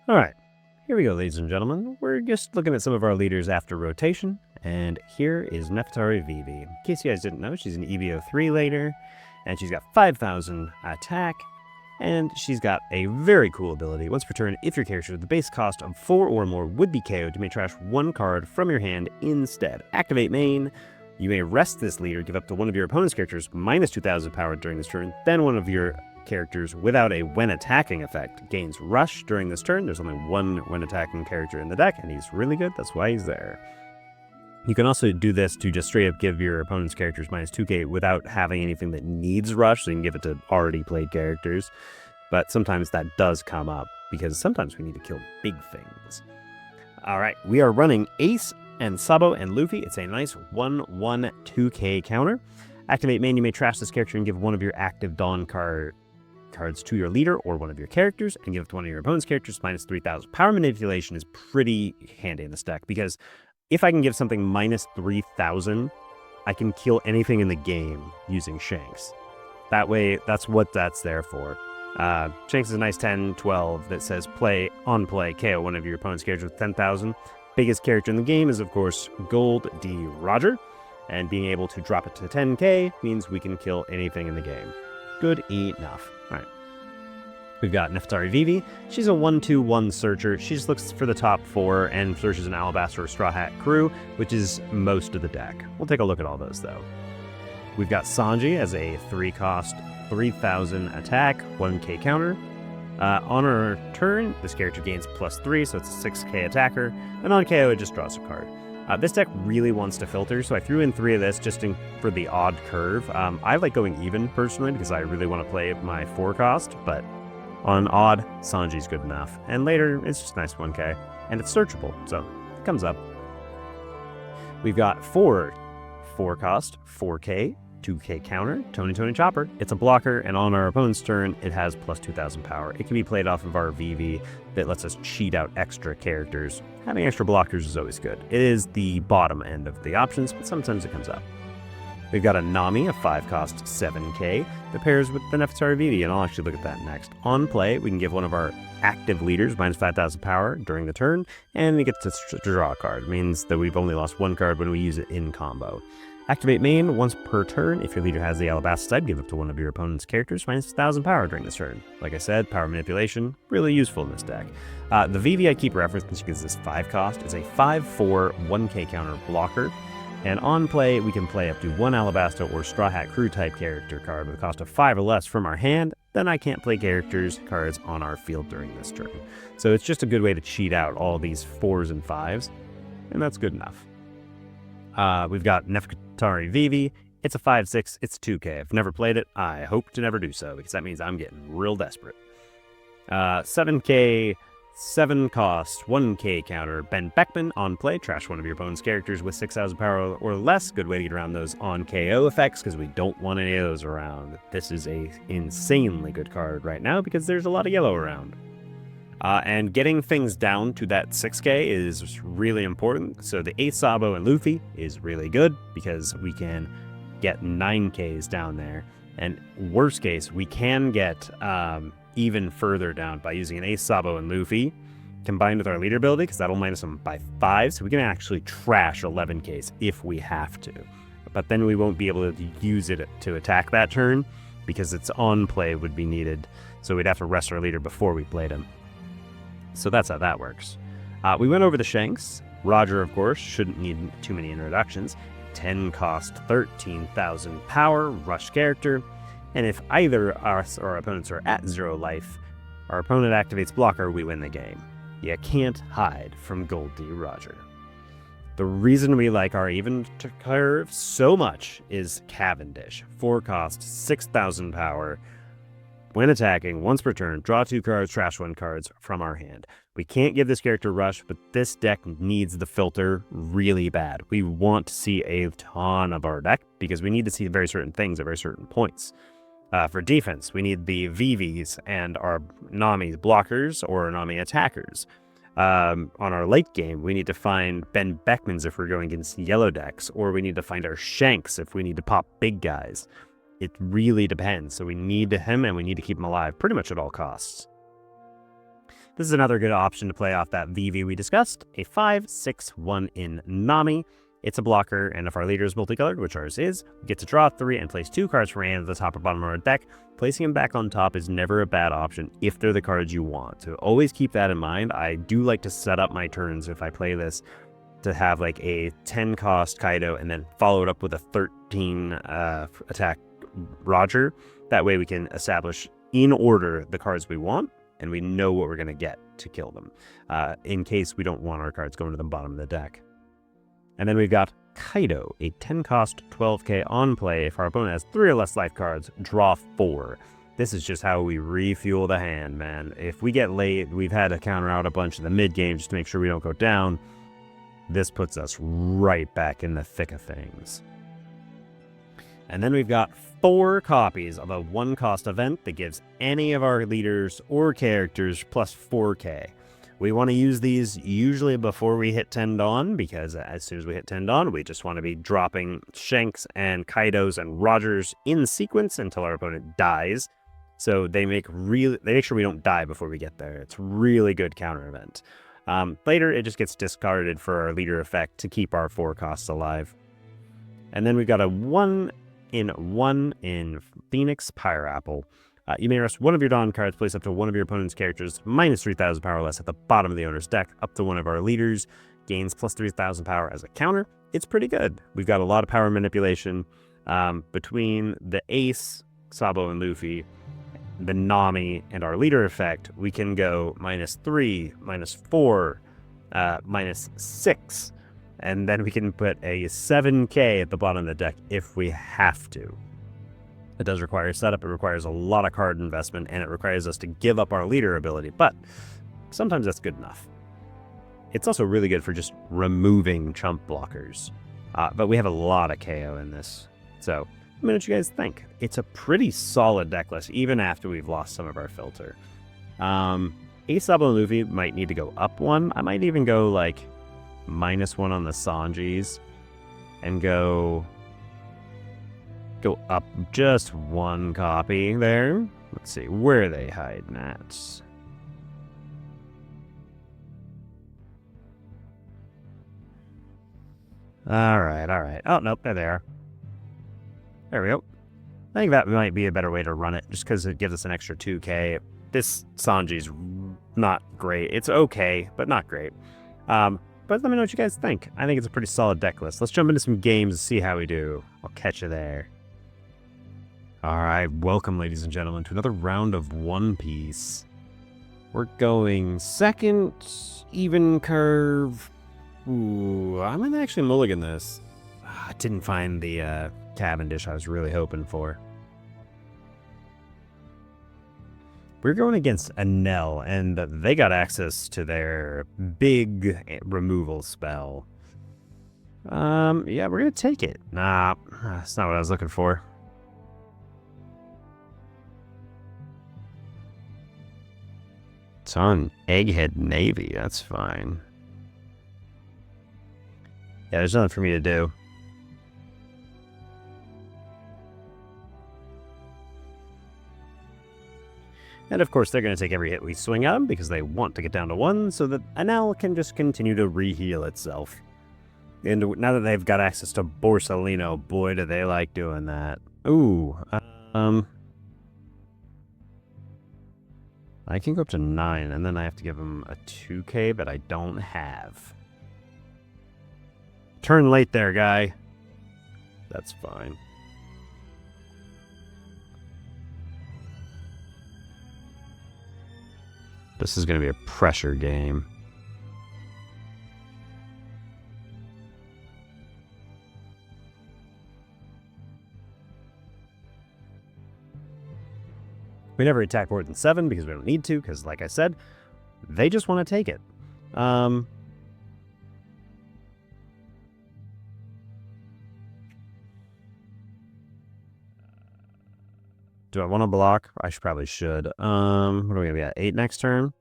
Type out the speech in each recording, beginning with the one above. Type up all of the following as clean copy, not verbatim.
All right, here we go, ladies and gentlemen. We're just looking at some of our leaders after rotation, and here is Nefeltari Vivi. In case you guys didn't know, she's an EVO3 later, and she's got 5,000 attack, and she's got a very cool ability. Once per turn, if your character with the base cost of 4 or more would be KO'd, you may trash 1 card from your hand instead. Activate main. You may rest this leader, give up to one of your opponent's characters minus 2,000 power during this turn, then one of your characters without a when attacking effect gains rush during this turn. There's only one when attacking character in the deck, and he's really good. That's why he's there. You can also do this to just straight up give your opponent's characters minus 2k without having anything that needs rush, so you can give it to already played characters. But sometimes that does come up, because sometimes we need to kill big things. All right, we are running Ace and Sabo and Luffy. It's a nice 1/1 2k counter. Activate main, you may trash this character and give one of your active Dawn cards to your leader or one of your characters, and give it to one of your opponent's characters minus 3,000. Power manipulation is pretty handy in this deck, because if I can give something minus 3,000, I can kill anything in the game using Shanks. That way, that's what that's there for. Shanks is a nice 10/12 that says on play, KO one of your opponent's characters with 10,000. Biggest character in the game is, of course, Gold D. Roger, and being able to drop it to 10k means we can kill anything in the game. Good enough. All right. We've got Nefeltari Vivi. She's a 1/2/1 searcher. She just looks for the top 4 and searches an Alabaster or Straw Hat crew, which is most of the deck. We'll take a look at all those, though. We've got Sanji as a 3-cost, 3,000 attack, 1k counter. On her turn, this character gains +3, so it's a 6k attacker, and on KO, it just draws a card. This deck really wants to filter, so I threw in 3 of this just for the odd curve. I like going even, personally, because I really want to play my 4-cost, but on odd, Sanji's good enough. And later, it's just nice 1k, and it's searchable, so it comes up. We've got 4-cost, 4k, 2k counter, Tony Chopper. It's a blocker, and on our opponent's turn, it has plus 2,000 power. It can be played off of our Vivi that lets us cheat out extra characters. Having extra blockers is always good. It is the bottom end of the options, but sometimes it comes up. We've got a Nami, a 5-cost 7k, that pairs with the Nefeltari Vivi, and I'll actually look at that next. On play, we can give one of our active leaders minus 5,000 power during the turn, and we get to draw a card. It means that we've only lost 1 card when we use it in combo. Activate main once per turn. If your leader has the Alabaster side, give it to one of your opponent's characters minus 1,000 power during this turn. Like I said, power manipulation, really useful in this deck. The Vivi I keep referencing because this 5-cost is a 5/4 1k counter blocker. And on play, we can play up to 1 Alabaster or Straw Hat crew type character card with a cost of 5 or less from our hand. Then I can't play cards on our field during this turn. So it's just a good way to cheat out all these 4s and 5s, and that's good enough. We've got Nefeltari Vivi. It's a 5/6. It's 2k. I've never played it. I hope to never do so, because that means I'm getting real desperate. 7k, 7-cost, 1k counter. Ben Beckman on play. Trash one of your opponent's characters with 6,000 power or less. Good way to get around those on KO effects, because we don't want any of those around. This is a insanely good card right now, because there's a lot of yellow around. And getting things down to that 6k is really important. So the Ace, Sabo, and Luffy is really good, because we can get 9ks down there. And worst case, we can get even further down by using an Ace, Sabo, and Luffy combined with our leader ability, because that'll minus them by 5. So we can actually trash 11ks if we have to. But then we won't be able to use it to attack that turn, because its on play would be needed. So we'd have to rest our leader before we played him. So that's how that works. We went over the Shanks. Roger, of course, shouldn't need too many introductions. 10-cost, 13,000 power, rush character. And if either us or our opponents are at 0 life, our opponent activates blocker, we win the game. You can't hide from Gold D. Roger. The reason we like our even curve so much is Cavendish. 4-cost, 6,000 power. When attacking, once per turn, draw 2 cards, trash 1 cards from our hand. We can't give this character rush, but this deck needs the filter really bad. We want to see a ton of our deck, because we need to see very certain things at very certain points. For defense, we need the Vivis and our Nami blockers or Nami attackers. On our late game, we need to find Ben Beckmans if we're going against yellow decks, or we need to find our Shanks if we need to pop big guys. It really depends. So we need him, and we need to keep him alive pretty much at all costs. This is another good option to play off that Vivi we discussed, a 5/6/1 in Nami. It's a blocker, and if our leader is multicolored, which ours is, we get to draw 3 and place 2 cards from our hand at the top or bottom of our deck. Placing them back on top is never a bad option if they're the cards you want. So always keep that in mind. I do like to set up my turns if I play this to have like a 10 cost Kaido and then follow it up with a 13 attack Roger. That way we can establish in order the cards we want, and we know what we're going to get to kill them, in case we don't want our cards going to the bottom of the deck. And then we've got Kaido, a 10 cost 12k on play. If our opponent has 3 or less life cards, draw 4. This is just how we refuel the hand, man. If we get late, we've had to counter out a bunch in the mid game just to make sure we don't go down. This puts us right back in the thick of things. And then we've got 4 copies of a 1 cost event that gives any of our leaders or characters plus 4k. We want to use these usually before we hit 10 Dawn, because as soon as we hit 10 Dawn, we just want to be dropping Shanks and Kaidos and Rogers in sequence until our opponent dies. So they make sure we don't die before we get there. It's really good counter event. Later, it just gets discarded for our leader effect to keep our 4 costs alive. And then we've got a 1/1 in Phoenix Pyreapple. You may rest one of your Dawn cards, place up to one of your opponent's characters, minus 3,000 power less at the bottom of the owner's deck, up to one of our leaders, gains plus 3,000 power as a counter. It's pretty good. We've got a lot of power manipulation between the Ace, Sabo, and Luffy, the Nami, and our leader effect. We can go -3, -4, -6, and then we can put a 7k at the bottom of the deck if we have to. It does require setup, it requires a lot of card investment, and it requires us to give up our leader ability, but sometimes that's good enough. It's also really good for just removing chump blockers, but we have a lot of KO in this, so let me know what you guys think. It's a pretty solid deck list, even after we've lost some of our filter. Ace, Sabo, and Luffy might need to go up 1. I might even go like -1 on the Sanjis and go up just 1 copy there. Let's see, where are they hiding at? All right. Oh, nope, there they are. There we go. I think that might be a better way to run it, just because it gives us an extra 2k. This Sanji's not great. It's okay, but not great. But let me know what you guys think. I think it's a pretty solid deck list. Let's jump into some games and see how we do. I'll catch you there. All right, welcome, ladies and gentlemen, to another round of One Piece. We're going second, even curve. Ooh, I'm going to actually mulligan this. I didn't find the Cavendish I was really hoping for. We're going against Enel, and they got access to their big removal spell. Yeah, we're going to take it. Nah, that's not what I was looking for. It's on Egghead Navy, that's fine. Yeah, there's nothing for me to do. And of course, they're going to take every hit we swing at them because they want to get down to 1 so that Enel can just continue to re-heal itself. And now that they've got access to Borsalino, boy, do they like doing that. Ooh, I can go up to 9, and then I have to give them a 2k that I don't have. Turn late there, guy. That's fine. This is going to be a pressure game. We never attack more than 7 because we don't need to, because like I said, they just want to take it. Do I want to block? I probably should. What are we going to be at? 8 next turn?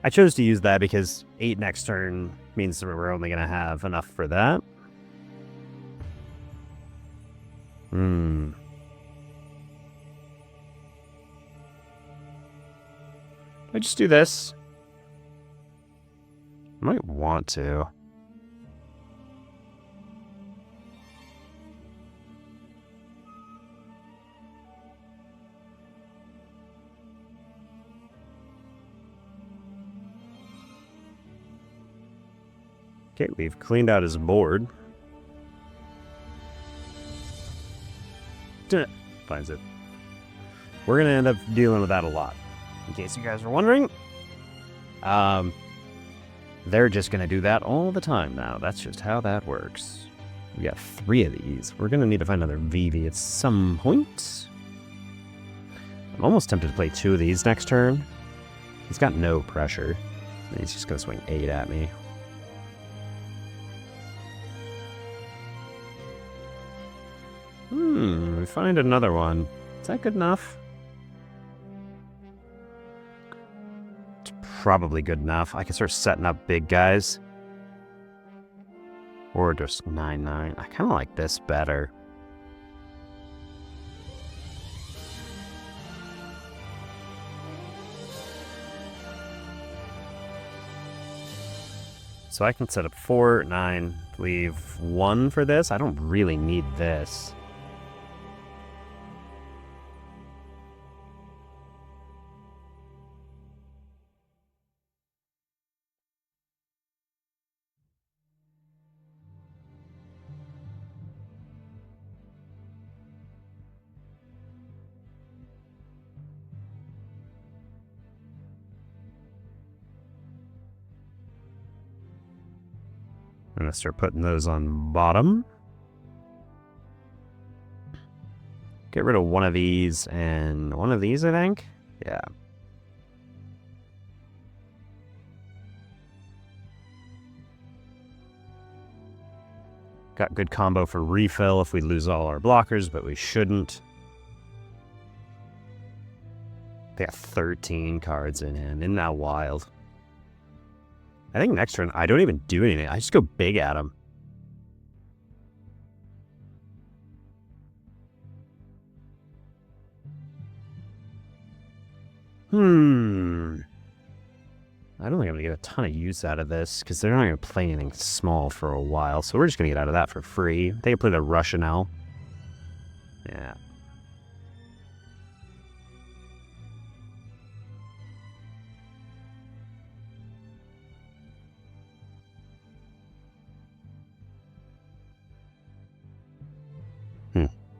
I chose to use that because 8 next turn means that we're only going to have enough for that. I just do this. I might want to. Okay, we've cleaned out his board. Finds it. We're going to end up dealing with that a lot. In case you guys are wondering. They're just going to do that all the time now. That's just how that works. We got 3 of these. We're going to need to find another Vivi at some point. I'm almost tempted to play 2 of these next turn. He's got no pressure. He's just going to swing 8 at me. We find another one. Is that good enough? It's probably good enough. I can start setting up big guys. Or just 9-9. I kind of like this better. So I can set up 4, 9, leave 1 for this. I don't really need this. I'm going to start putting those on bottom. Get rid of one of these and one of these, I think. Yeah. Got good combo for refill if we lose all our blockers, but we shouldn't. They got 13 cards in hand. Isn't that wild? I think next turn, I don't even do anything. I just go big at him. I don't think I'm going to get a ton of use out of this, because they're not going to play anything small for a while, so we're just going to get out of that for free. They play the Russian L. Yeah.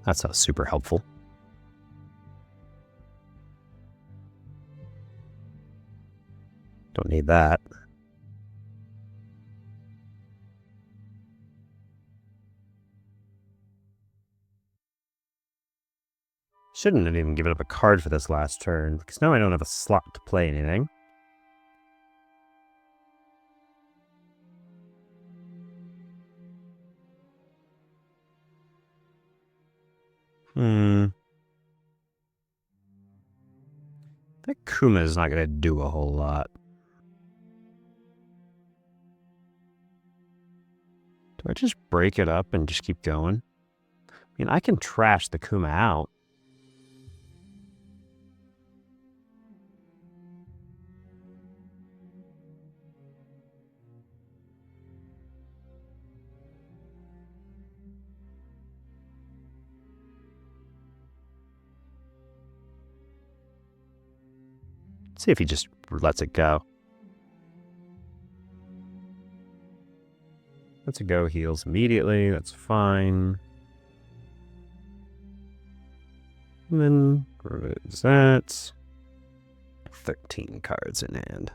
That's not super helpful. Don't need that. Shouldn't have even given up a card for this last turn, because now I don't have a slot to play anything. That Kuma is not going to do a whole lot. Do I just break it up and just keep going? I mean, I can trash the Kuma out. See if he just lets it go. Lets it go, heals immediately. That's fine. And then removes that. 13 cards in hand.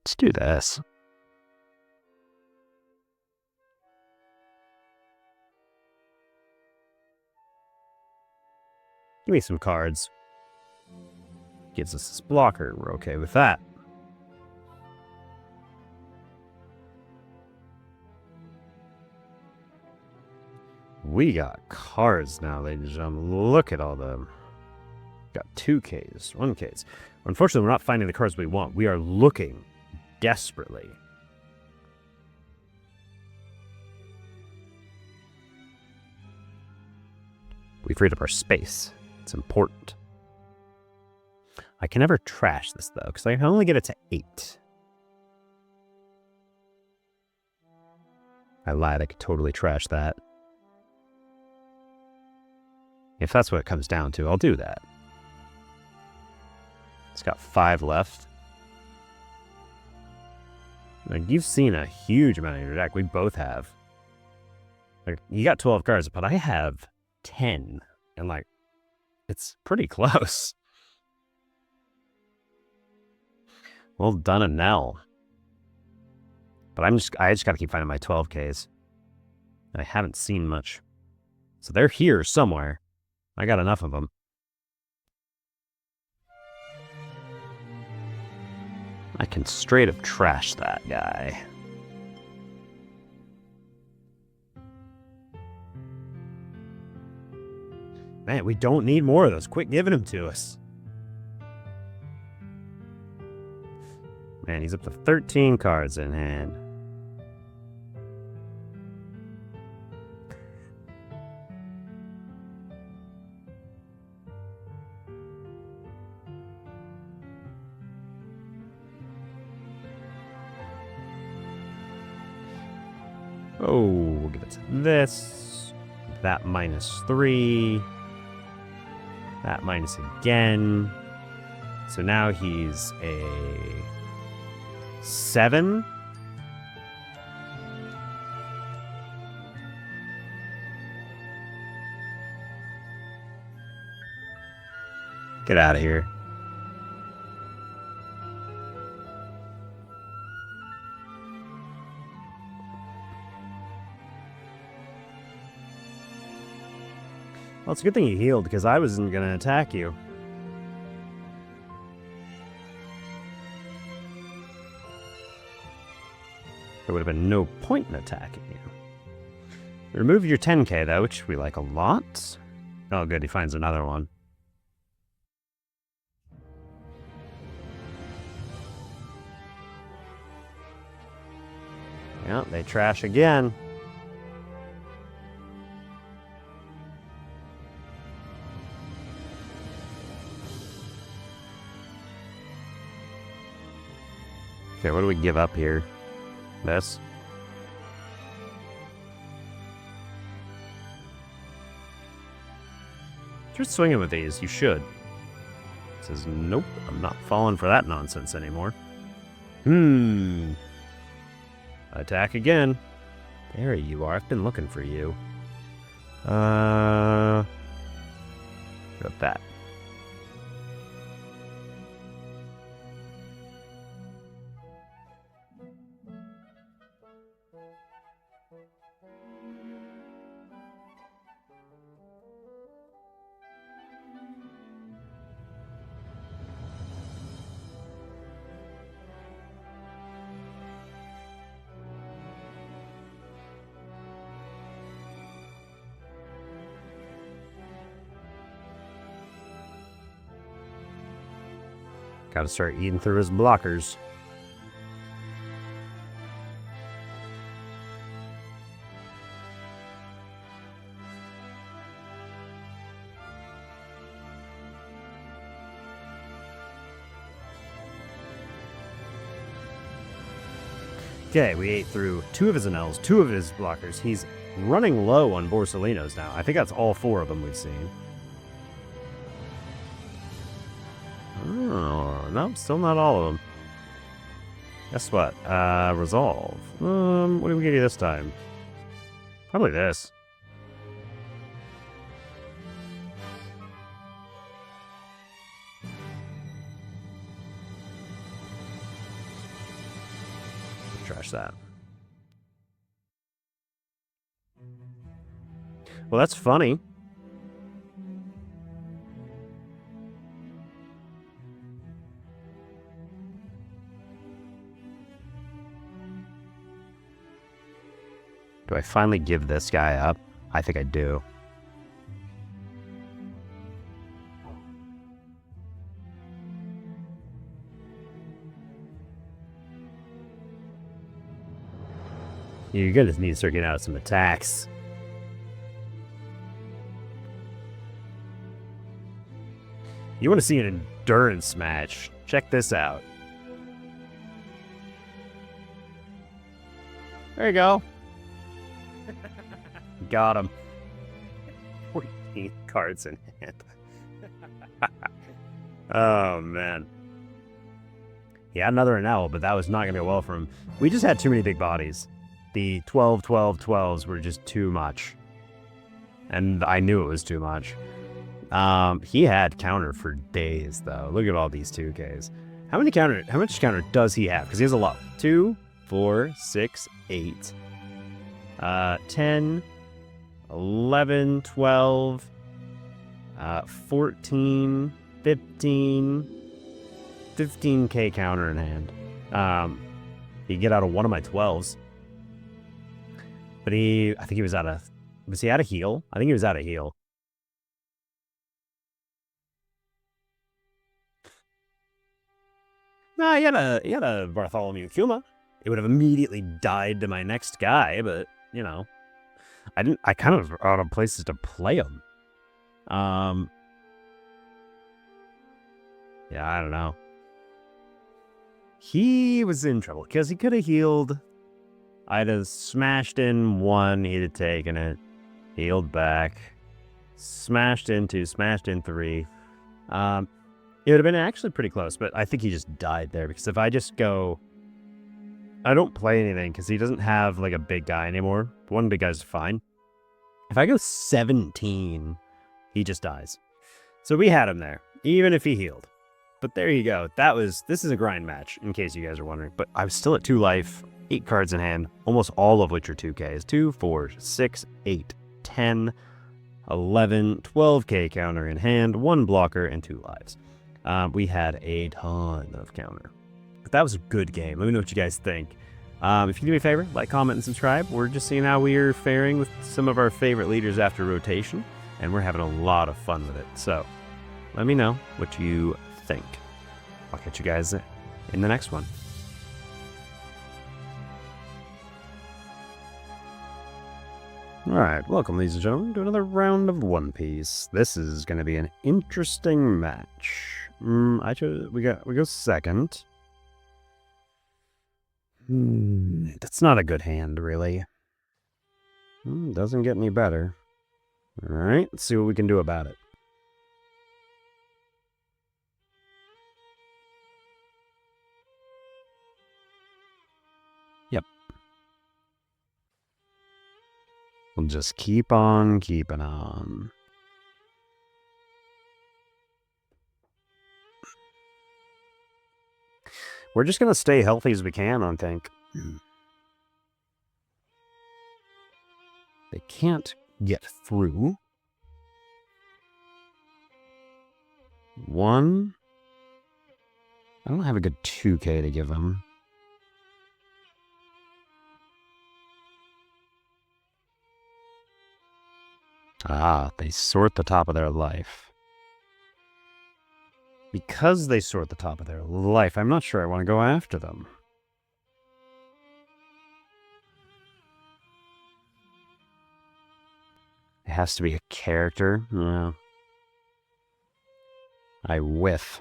Let's do this. Give me some cards. Gives us this blocker. We're okay with that. We got cards now, ladies and gentlemen. Look at all them. Got 2 Ks, 1 Ks. Unfortunately, we're not finding the cards we want. We are looking desperately We freed up our space. It's important. I can never trash this, though, because I can only get it to 8. I lied. I could totally trash that. If that's what it comes down to, I'll do that. It's got 5 left. Like, you've seen a huge amount of your deck. We both have. Like, you got 12 cards, but I have 10. And, like, it's pretty close. Well done, a Nell. But I just got to keep finding my 12Ks. I haven't seen much. So they're here somewhere. I got enough of them. I can straight up trash that guy. Man, we don't need more of those. Quit giving them to us. Man, he's up to 13 cards in hand. Oh, we'll give it to this. That -3. That minus again. So now he's a 7. Get out of here. Well, it's a good thing you healed, because I wasn't going to attack you. There would have been no point in attacking you. Remove your 10k, though, which we like a lot. Oh, good, he finds another one. Yeah, they trash again. Okay, what do we give up here? This? Just swinging with these, you should. It says, nope, I'm not falling for that nonsense anymore. Attack again. There you are, I've been looking for you. Got that. Gotta start eating through his blockers. Okay, we ate through 2 of his Anels, 2 of his blockers. He's running low on Borsalinos now. I think that's all 4 of them we've seen. Oh, no, still not all of them. Guess what? Resolve. What do we give you this time? Probably this. Trash that. Well, that's funny. Do I finally give this guy up? I think I do. You're gonna need to start getting out some attacks. You want to see an endurance match? Check this out. There you go. Got him. 14 cards in hand. Oh, man. He had another Enel, but that was not going to go well for him. We just had too many big bodies. The 12, 12, 12s were just too much. And I knew it was too much. He had counter for days, though. Look at all these 2Ks. How much counter does he have? Because he has a lot. 2, 4, 6, 8. 10, 11, 12, 14, 15, 15k counter in hand. He'd get out of one of my 12s. But I think he was out of, was he out of heal? I think he was out of heal. Nah, he had a Bartholomew Kuma. It would have immediately died to my next guy, but, you know, I kind of out of places to play him. Yeah, I don't know. He was in trouble because he could have healed. I'd have smashed in one, he'd have taken it, healed back, smashed in 2, smashed in 3. It would have been actually pretty close, but I think he just died there because if I just go, I don't play anything because he doesn't have like a big guy anymore. One big guy's fine. If I go 17, he just dies. So we had him there, even if he healed. But there you go. This is a grind match, in case you guys are wondering. But I was still at 2 life, 8 cards in hand, almost all of which are 2Ks. 2, 4, 6, 8, 10, 11, 12k counter in hand, 1 blocker, and 2 lives. We had a ton of counter. But that was a good game. Let me know what you guys think. If you do me a favor, like, comment, and subscribe. We're just seeing how we are faring with some of our favorite leaders after rotation, and we're having a lot of fun with it. So let me know what you think. I'll catch you guys in the next one. Alright, welcome ladies and gentlemen to another round of One Piece. This is going to be an interesting match. We go second. That's not a good hand, really. Doesn't get any better. Alright, let's see what we can do about it. Yep. We'll just keep on keeping on. We're just going to stay healthy as we can, I think. They can't get through. 1. I don't have a good 2k to give them. Ah, they sort the top of their life. Because they sort the top of their life, I'm not sure I want to go after them. It has to be a character. No. I whiff.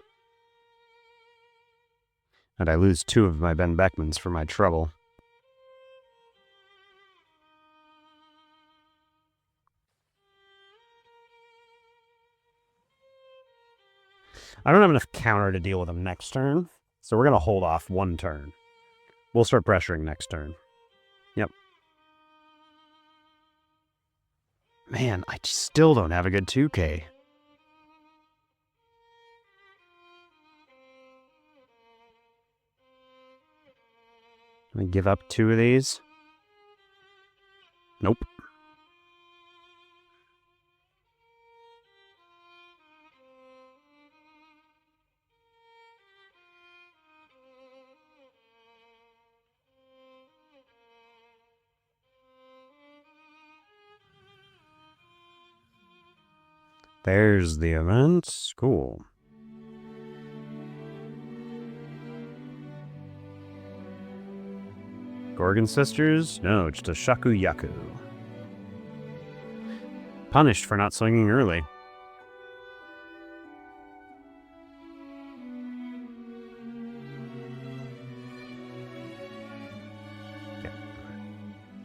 And I lose 2 of my Ben Beckmans for my trouble. I don't have enough counter to deal with them next turn, so we're going to hold off 1 turn. We'll start pressuring next turn. Yep. Man, I still don't have a good 2k. Can I give up 2 of these? Nope. There's the event. Cool. Gorgon Sisters? No, just a Shakuyaku. Punished for not swinging early.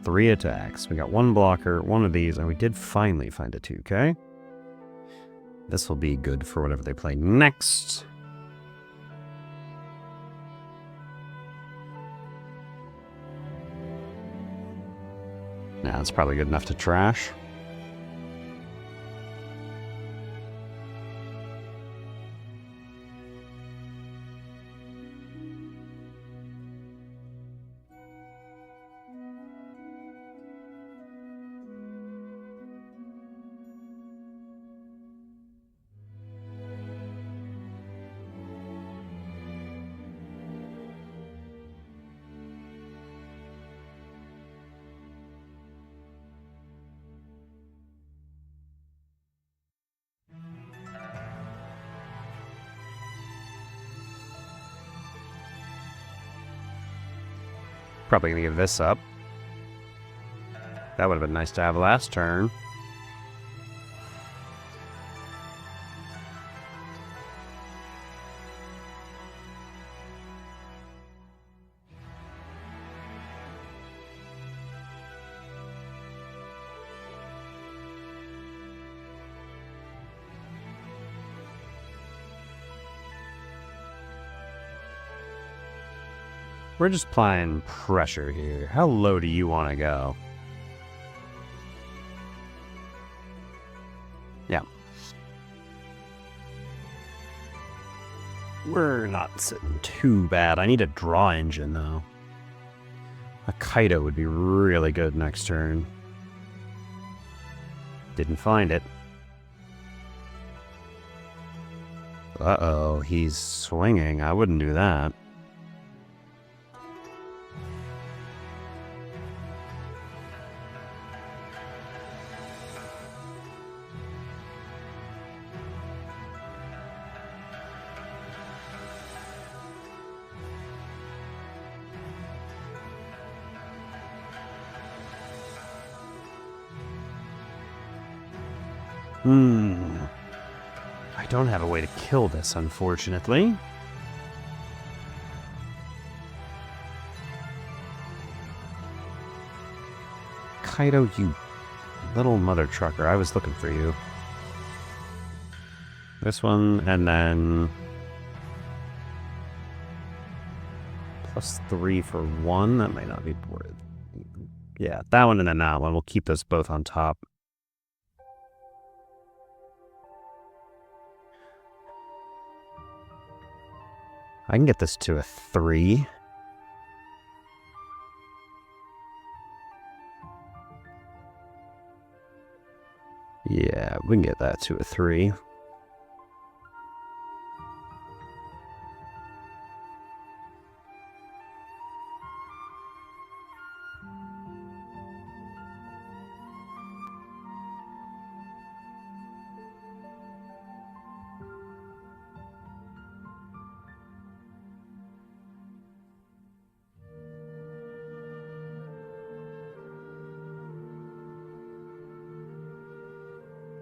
3 attacks. We got 1 blocker, 1 of these, and we did finally find a 2K. This will be good for whatever they play next. Nah, it's probably good enough to trash. Probably gonna give this up. That would have been nice to have last turn. We're just applying pressure here. How low do you want to go? Yeah. We're not sitting too bad. I need a draw engine, though. A Kaido would be really good next turn. Didn't find it. Uh-oh, he's swinging. I wouldn't do that. I don't have a way to kill this, unfortunately. Kaido, you little mother trucker. I was looking for you. This one, and then... +3 for 1. That might not be worth... Yeah, that one and then that one. We'll keep those both on top. I can get this to a 3. Yeah, we can get that to a 3.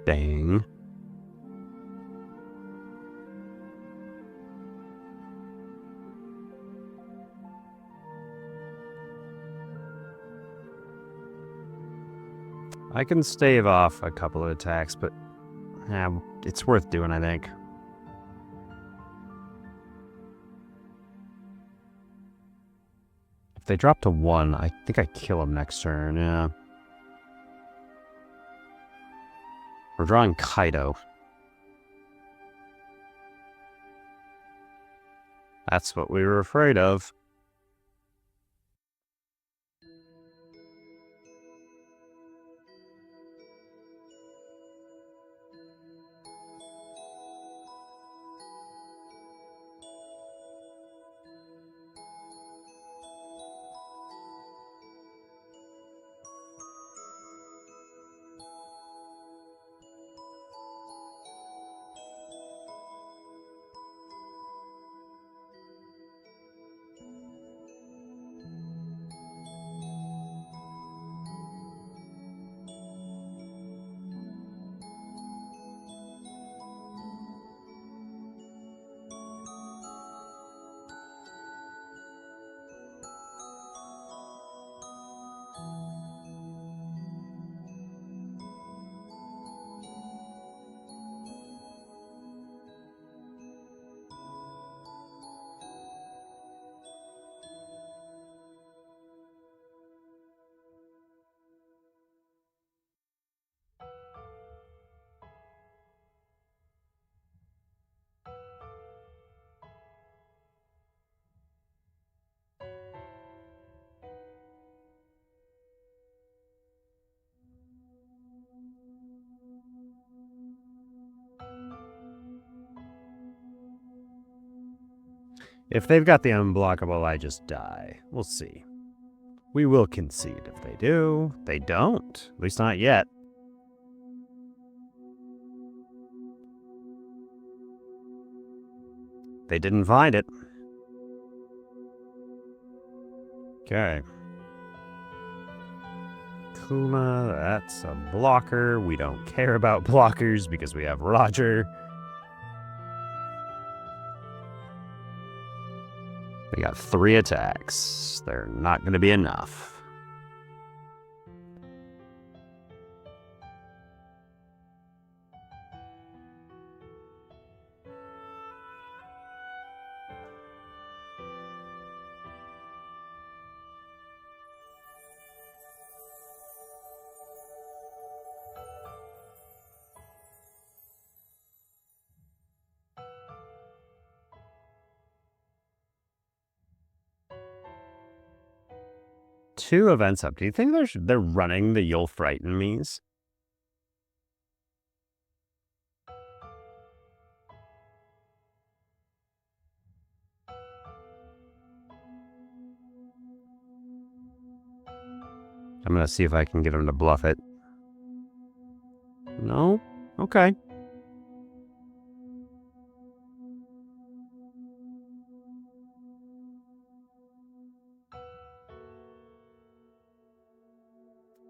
Dang. I can stave off a couple of attacks, but yeah, it's worth doing, I think. If they drop to 1, I think I kill him next turn, yeah. We're drawing Kaido. That's what we were afraid of. If they've got the unblockable, I just die. We'll see. We will concede if they do. They don't. At least not yet. They didn't find it. Okay. Kuma, that's a blocker. We don't care about blockers because we have Roger. We got 3 attacks. They're not going to be enough. Two events up. Do you think they're running the You'll Frighten Me's? I'm going to see if I can get him to bluff it. No? Okay.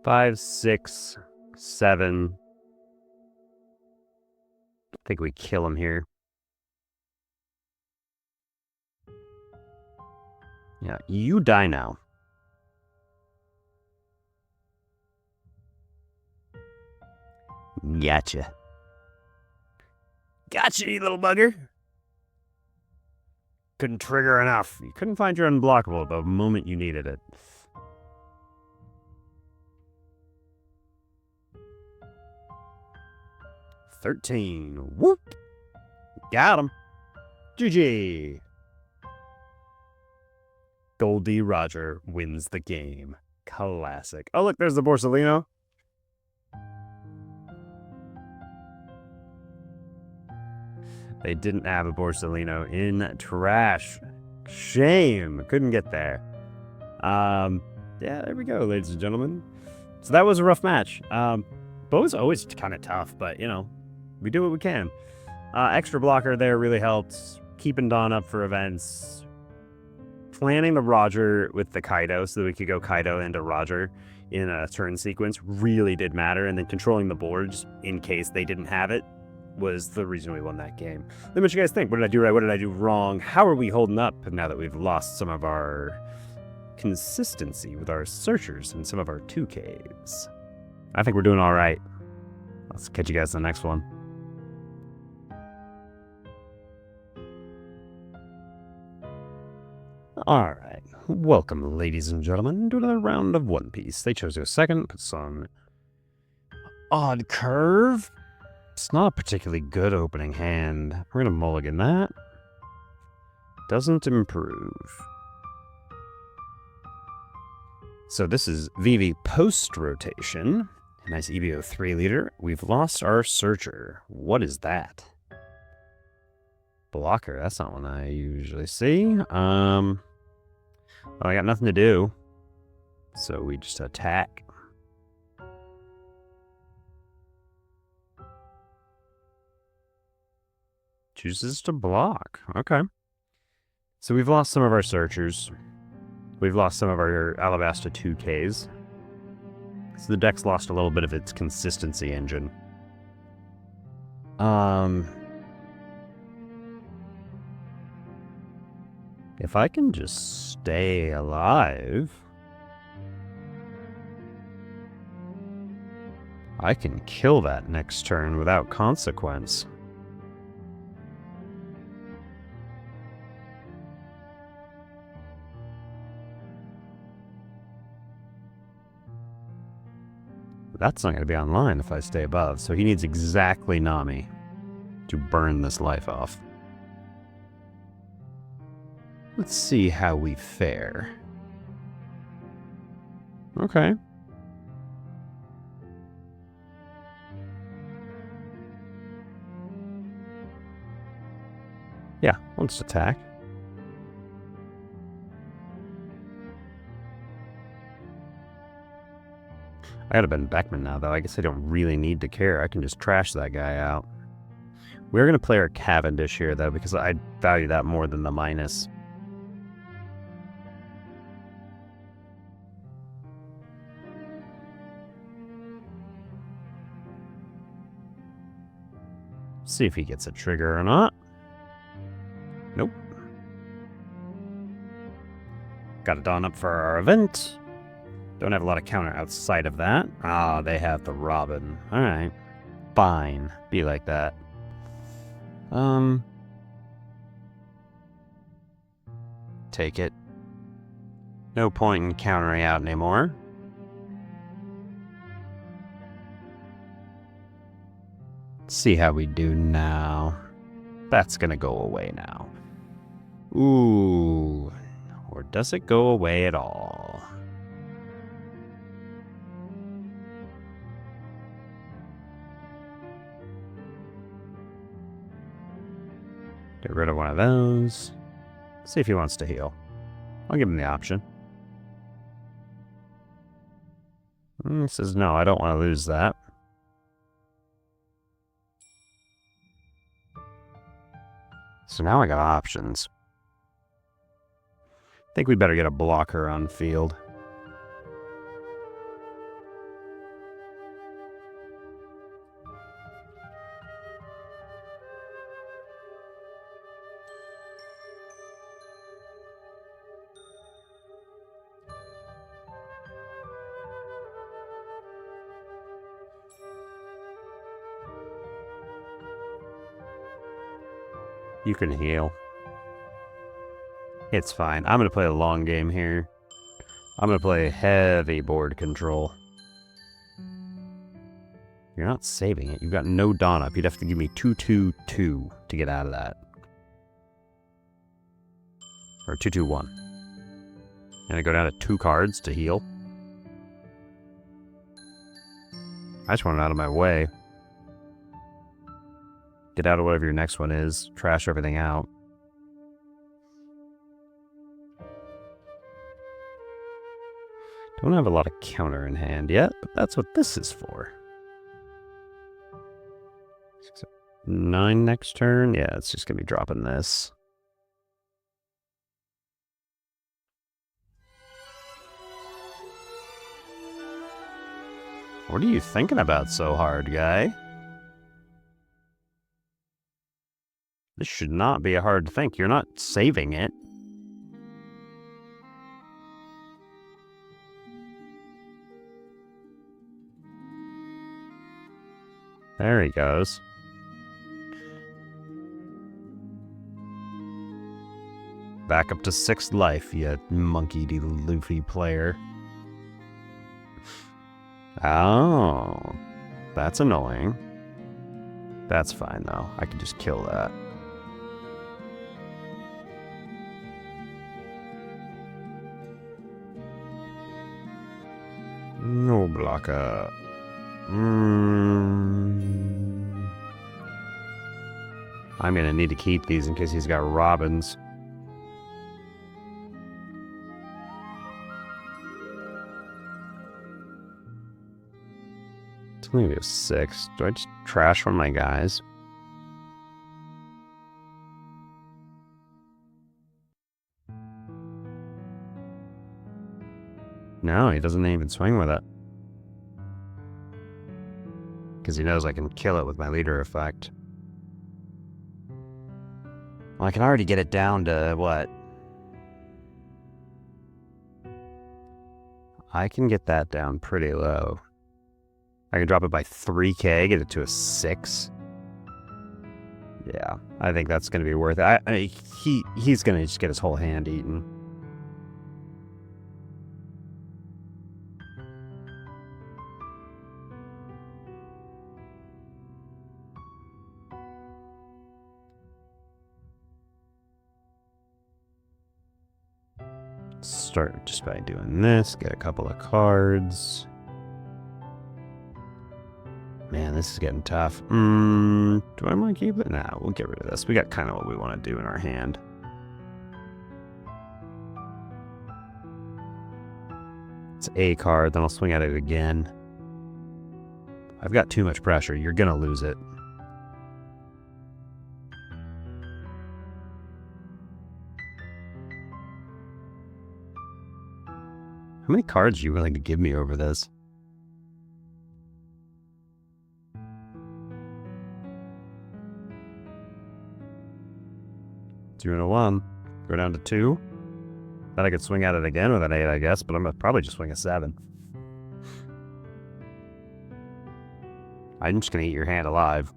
Five, 6, 7. I think we kill him here. Yeah, you die now. Gotcha. Gotcha, you little bugger. Couldn't trigger enough. You couldn't find your unblockable the moment you needed it. $13. Whoop. Got him. GG. Goldie Roger wins the game. Classic. Oh, look, there's the Borsellino. They didn't have a Borsellino in trash. Shame. Couldn't get there. Yeah, there we go, ladies and gentlemen. So that was a rough match. Bow's always kind of tough, but, you know, we do what we can. Extra blocker there really helped. Keeping Dawn up for events. Planning the Roger with the Kaido so that we could go Kaido into Roger in a turn sequence really did matter. And then controlling the boards in case they didn't have it was the reason we won that game. Let me know what you guys think. What did I do right? What did I do wrong? How are we holding up now that we've lost some of our consistency with our searchers and some of our 2Ks? I think we're doing all right. Let's catch you guys in the next one. All right. Welcome, ladies and gentlemen, to another round of One Piece. They chose to go second. Put some odd curve. It's not a particularly good opening hand. We're going to mulligan that. Doesn't improve. So this is Vivi post-rotation. Nice EBO 3 leader. We've lost our searcher. What is that? Blocker. That's not one I usually see. Well, I got nothing to do. So we just attack. Chooses to block. Okay. So we've lost some of our searchers. We've lost some of our Alabasta 2Ks. So the deck's lost a little bit of its consistency engine. If I can just stay alive, I can kill that next turn without consequence. That's not going to be online if I stay above, so he needs exactly Nami to burn this life off. Let's see how we fare. Okay. Yeah, let's attack. I got a Ben Beckman now, though. I guess I don't really need to care. I can just trash that guy out. We're going to play our Cavendish here, though, because I value that more than the minus. See if he gets a trigger or not. Nope. Got it on up for our event. Don't have a lot of counter outside of that. Ah, they have the Robin. Alright. Fine. Be like that. Take it. No point in countering out anymore. Let's see how we do now. That's gonna go away now. Ooh. Or does it go away at all? Get rid of one of those. See if he wants to heal. I'll give him the option. He says, no, I don't want to lose that. So now I got options. I think we better get a blocker on field. You can heal. It's fine. I'm going to play a long game here. I'm going to play heavy board control. You're not saving it. You've got no Dawn up. You'd have to give me 2-2-2 to get out of that. Or 2-2-1. And I go down to 2 cards to heal. I just want it out of my way. Get out of whatever your next one is. Trash everything out. Don't have a lot of counter in hand yet, but that's what this is for. 9 next turn? Yeah, it's just going to be dropping this. What are you thinking about so hard, guy? This should not be a hard think. You're not saving it. There he goes. Back up to 6th life, you monkey-de-loofy player. Oh, that's annoying. That's fine, though. I can just kill that. No blocker. I'm gonna need to keep these in case he's got Robins. It's only a 6. Do I just trash one of my guys? No, he doesn't even swing with it. Because he knows I can kill it with my leader effect. Well, I can already get it down to, what? I can get that down pretty low. I can drop it by 3k, get it to a 6. Yeah, I think that's going to be worth it. He's going to just get his whole hand eaten. Start just by doing this, get a couple of cards. Man, this is getting tough. Do I want to keep it? Nah, we'll get rid of this. We got kind of what we want to do in our hand. It's a card, then I'll swing at it again. I've got too much pressure. You're gonna lose it. How many cards are you willing to give me over this? 2 and a 1. Go down to 2. Then I could swing at it again with an 8, I guess, but I'm gonna probably just swing a 7. I'm just gonna eat your hand alive.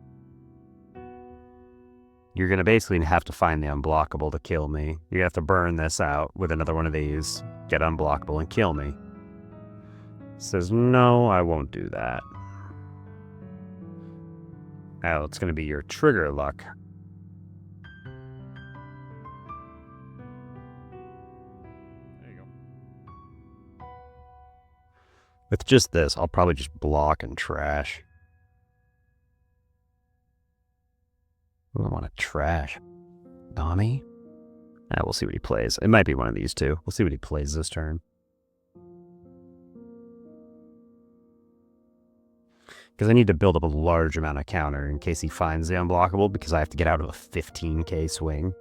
You're gonna basically have to find the unblockable to kill me. You're gonna have to burn this out with another one of these, get unblockable, and kill me. Says, no, I won't do that. Now it's gonna be your trigger luck. There you go. With just this, I'll probably just block and trash. Ooh, I want to trash. Nami? We'll see what he plays. It might be one of these two. We'll see what he plays this turn. Because I need to build up a large amount of counter in case he finds the unblockable, because I have to get out of a 15k swing.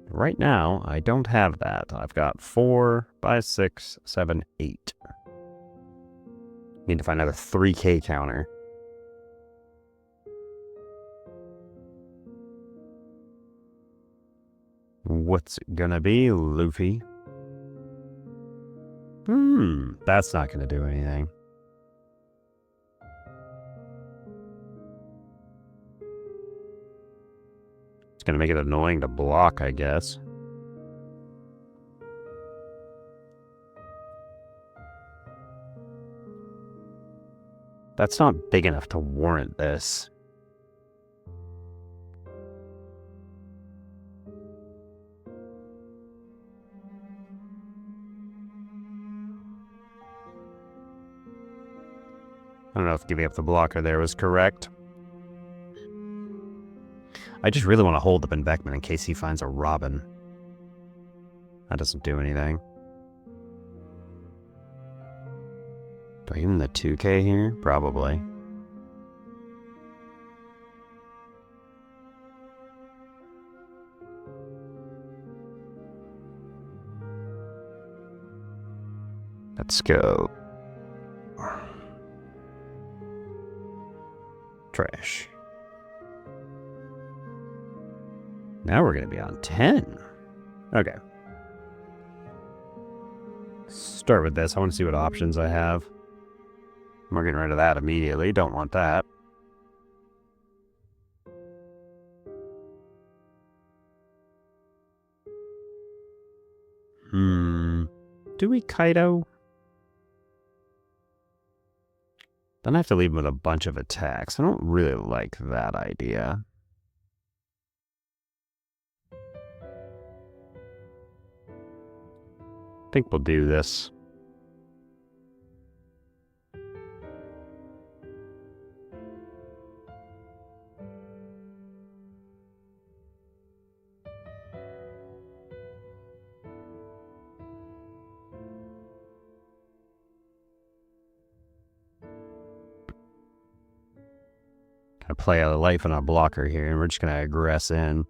Right now, I don't have that. I've got 4, 5, 6, 7, 8. Need to find another 3k counter. What's it gonna be, Luffy? That's not gonna do anything. It's gonna make it annoying to block, I guess. That's not big enough to warrant this. I don't know if giving up the blocker there was correct. I just really want to hold up Beckman in case he finds a Robin. That doesn't do anything. Do I even the 2k here? Probably. Let's go. Trash. Now we're going to be on 10. Okay. Start with this. I want to see what options I have. We're getting rid of that immediately. Don't want that. Do we Kaido? Then I have to leave him with a bunch of attacks. I don't really like that idea. I think we'll do this. Gonna play out of life on our blocker here, and we're just gonna aggress in.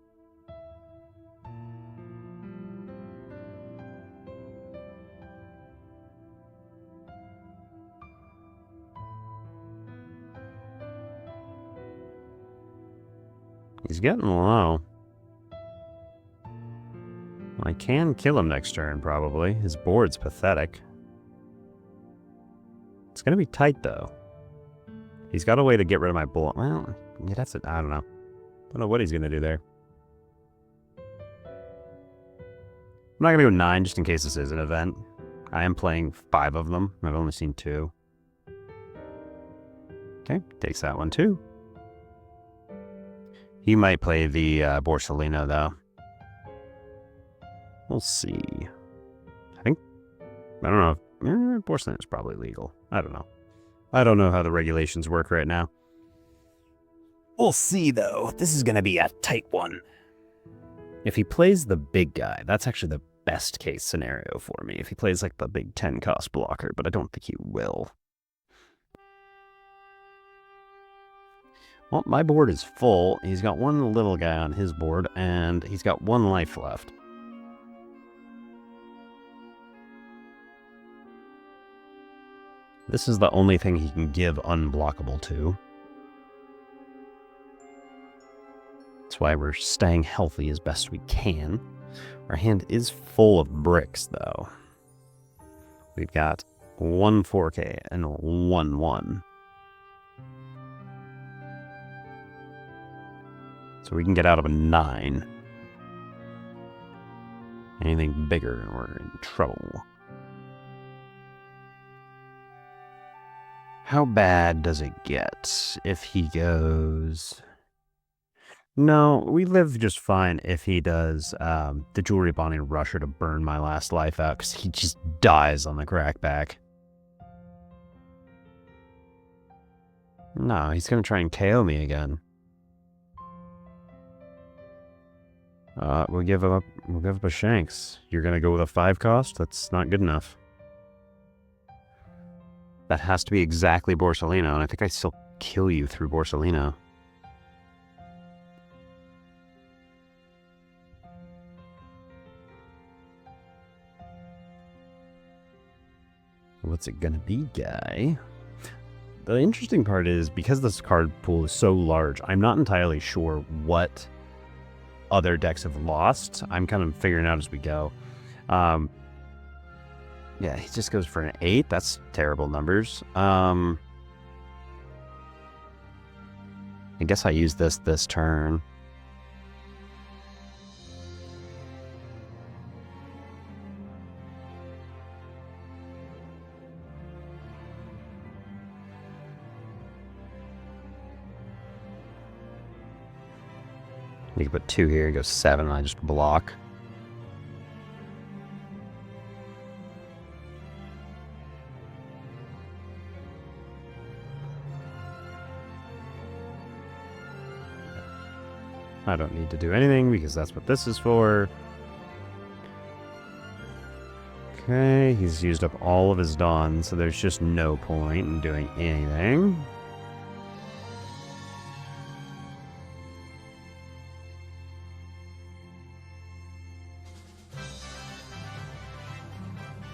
He's getting low. I can kill him next turn, probably. His board's pathetic. It's gonna be tight, though. He's got a way to get rid of my bull. Well, yeah, that's it. I don't know. Don't know what he's gonna do there. I'm not gonna go 9 just in case this is an event. I am playing 5 of them. I've only seen 2. Okay, takes that one too. He might play the Borsalino, though. We'll see. I don't know if Borsalino is probably legal. I don't know. I don't know how the regulations work right now. We'll see, though. This is going to be a tight one. If he plays the big guy, that's actually the best case scenario for me. If he plays like the big 10 cost blocker, but I don't think he will. Well, my board is full. He's got one little guy on his board, and he's got 1 life left. This is the only thing he can give unblockable to. That's why we're staying healthy as best we can. Our hand is full of bricks, though. We've got 1 4K and 1 1. So we can get out of a 9. Anything bigger and we're in trouble. How bad does it get if he goes... No, we live just fine if he does the Jewelry Bonding Rusher to burn my last life out, because he just dies on the crackback. No, he's going to try and KO me again. We'll give up a Shanks. You're going to go with a 5 cost? That's not good enough. That has to be exactly Borsalino, and I think I still kill you through Borsalino. What's it gonna be, guy? The interesting part is, because this card pool is so large, I'm not entirely sure what other decks have lost. I'm kind of figuring out as we go. Yeah, he just goes for an 8. That's terrible numbers. I guess I use this turn. You can put 2 here, it goes 7, and I just block. I don't need to do anything because that's what this is for. Okay, he's used up all of his Dawn, so there's just no point in doing anything.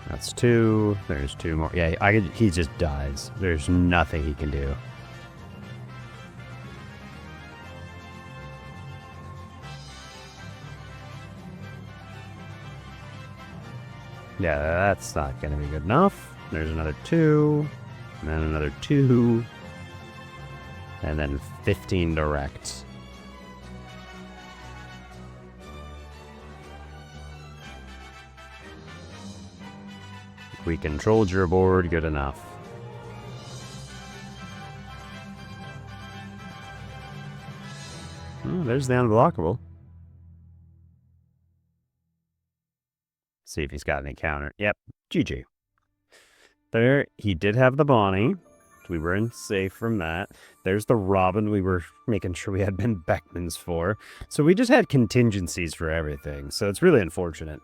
That's 2. There's 2 more. Yeah, he just dies. There's nothing he can do. Yeah, that's not going to be good enough. There's another 2. And then another 2. And then 15 direct. We controlled your board, good enough. Oh, there's the unblockable. See if he's got any counter. Yep, GG. There, he did have the Bonnie. We were in safe from that. There's the Robin we were making sure we had Ben Beckman's for. So we just had contingencies for everything. So it's really unfortunate.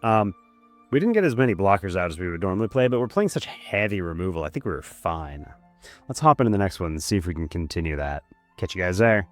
We didn't get as many blockers out as we would normally play, but we're playing such heavy removal. I think we were fine. Let's hop into the next one and see if we can continue that. Catch you guys there.